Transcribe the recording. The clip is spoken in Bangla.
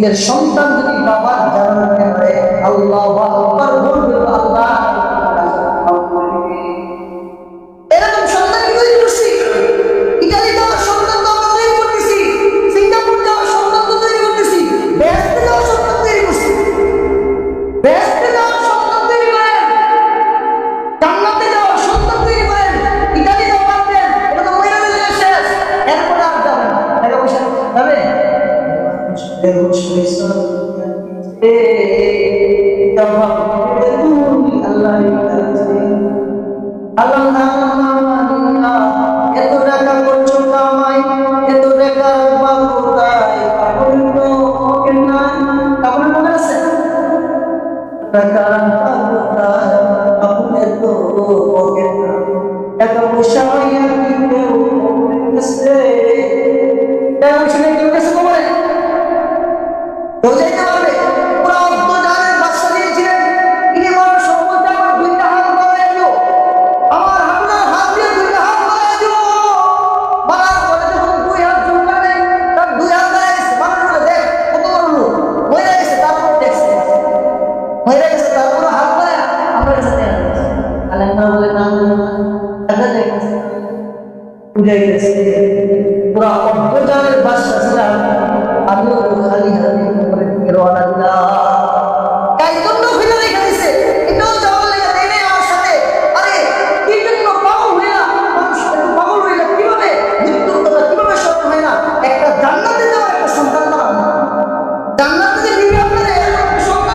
নিজের সন্তান যদি বাবার জানাতে পারে আল্লাহু আকবার বলবে আল্লাহ এরকম সন্তান কি তৈরি করছি? ইতালি যাওয়ার সন্তান তো আমরা তৈরি করতেছি, সিঙ্গাপুর যাওয়ার সন্তান তো তৈরি করতেছি, বেহেশতে যাওয়ার সন্তান তৈরি করছি। বেহেশতে যাওয়ার সন্তান তৈরি করেন, জান্নাতে যাওয়ার সন্তান তৈরি করেন। ইতালি যাওয়া বাদ দেন, এটা তো মহিলা মিলে শেষ, এরপরে আর যাবেন না। টাকা পয়সা যাবে এত টাকা করছো কামাই, এত টাকা কোথায় কাপড় তো পকেট নাই, কাপড়ের মনে আছে টাকা কোথায় কাপড়ের তো পকেট নাই, টাকা পয়সা হইয়া কি কেউ গেছে, টাকা পয়সা নিয়ে কেউ গেছে কবরে কেউ যাইতে পারবে? পুরা অর্ধজানের বাদশা দিয়েছিলেন, ইনি আমার সম্পদটা আমার দুইটা হাত বাড়াইয়া দিও, আমার আপনার হাত দিয়ে দুইটা হাত বাড়াইয়া দিও। বাড়ার পরে যখন দুই হাত জমা নেই, তার দুই হাত বাড়াই গেছে, মানুষ বলে দেখ কত বড় লোক, মরে গেছে, তারপর দেখছে মরে গেছে